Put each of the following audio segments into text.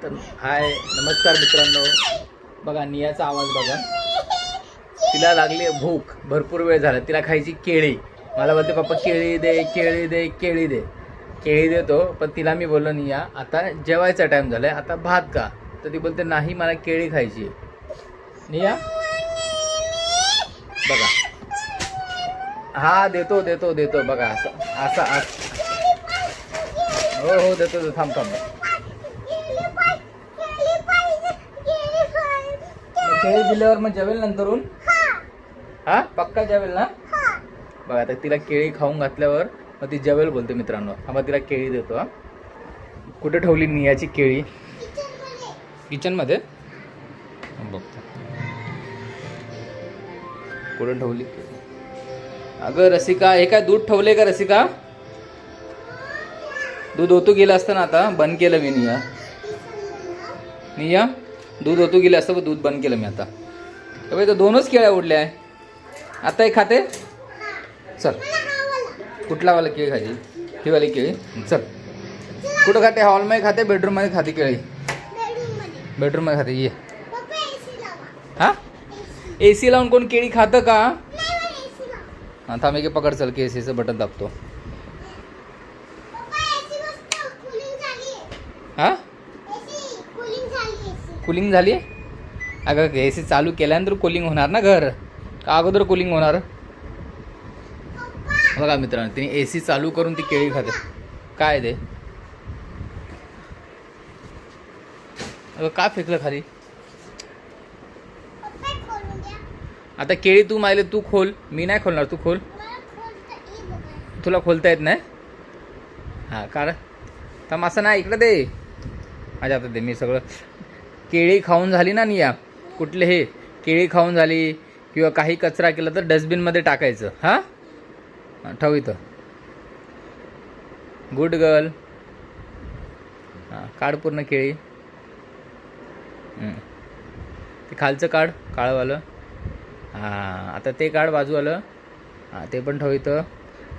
तर हाय नमस्कार मित्रांनो, बघा नियाचा आवाज बघा. तिला लागली भूक, भरपूर वेळ झाला. तिला खायची केळी. मला बोलते पप्पा केळी दे केळी दे केळी दे. केळी देतो, पण तिला मी बोललो निया आता जेवायचा टाइम झालाय, आता भात का. तर ती बोलते नाही मला केळी खायची. निया बघा, हा देतो देतो देतो बघा. असं असं असं हो हो देतो. थांब थांब. केळी दिल्यावर मग जेवेल नंतरून. हा पक्का जेवेल ना. बघा आता तिला केळी खाऊन घातल्यावर मग ती जेवेल बोलते मित्रांनो. हा मग तिला केळी देतो. हा कुठे ठेवली नियाची केळी? किचन मध्ये बघतो कुठे ठेवली. अगं रसिका, हे काय दूध ठेवले का रसिका? दूध ओतू गेलं असतं ना, आता बंद केलं मी. निया निया दूध ओतू गेलं असतं, पण दूध बंद केलं मी आता. तर दोनच केळ्या उडल्या आहे. आता एक खाते. चल कुठला वाला केळी खायची? ही वाली केळी. चल कुठं खाते? हॉलमध्ये खाते बेडरूममध्ये खाते केळी? बेडरूममध्ये खाते. ये हा ए सी लावून कोण केळी खातं का? हां थांब एक पकड. चल के एसीचं बटन दाबतो. हा कूलिंग झाली? अगं ए सी चालू केल्यानंतर कूलिंग होणार ना घर, का अगोदर कूलिंग होणार? बघा मित्रांनो, तिने ए सी चालू करून ती केळी खाते. काय ते अगं का फेकलं खाली? आता केळी तू मायले तू खोल, मी नाही खोलणार. तू खोल. तुला खोलता येत नाही? हां कार थांब. असं नाही, इकडे दे माझ्या हातात दे. मी सगळं केळी खाऊन झाली ना निया, कुठले हे केळी खाऊन झाली किंवा काही कचरा केला तर डस्टबिनमध्ये टाकायचं. हां ठेव इथं. Good girl. हां काढ पूर्ण केळी. ते खालचं काढ, काळंवालं. हां आता ते काढ बाजूवालं. हां ते पण ठेव इथं.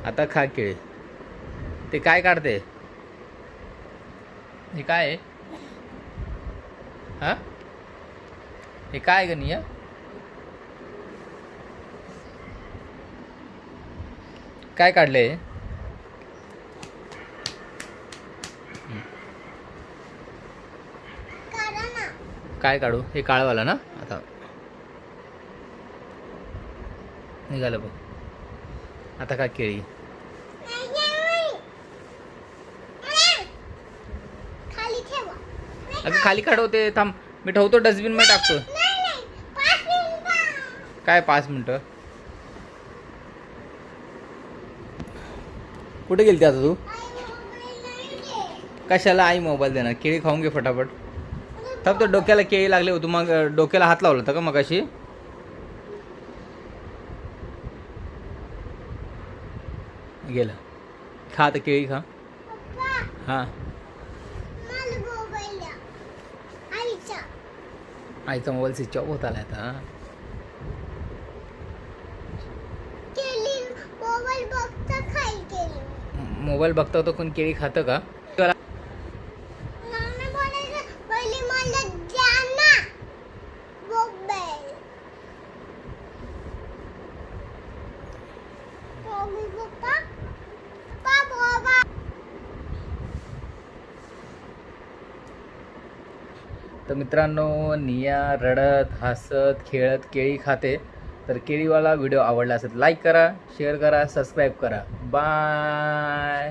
आता खा केळी. ते काय काढते? हे काय आहे? हां हे काय ग निया? काय काढले? काय काढू? हे काळवाला ना. आता निघालं बघ. आता काय केळी? अगं खाली काढवते. थांब मी ठेवतो डस्टबिन मध्ये टाकतो. काय 5 मिनिटं? कुठे गेलती आता तू? कशाला आई मोबाईल देणार? केळी खाऊन घे फटाफट. थांब तो डोक्याला केळी लागले होते, मग डोक्याला हात लावला होता का मग अशी? गेलं. खा आता केळी खा. हां आईचा मोबाईल स्विच ऑफ होत आला आता. मोबाईल बघता होता कोण केळी खातं का? तर मित्रांनो, निया रडत हसत खेळत केळी खाते. तर केळीवाला व्हिडिओ आवडला असेल लाईक करा, शेअर करा, सबस्क्राईब करा. बाय.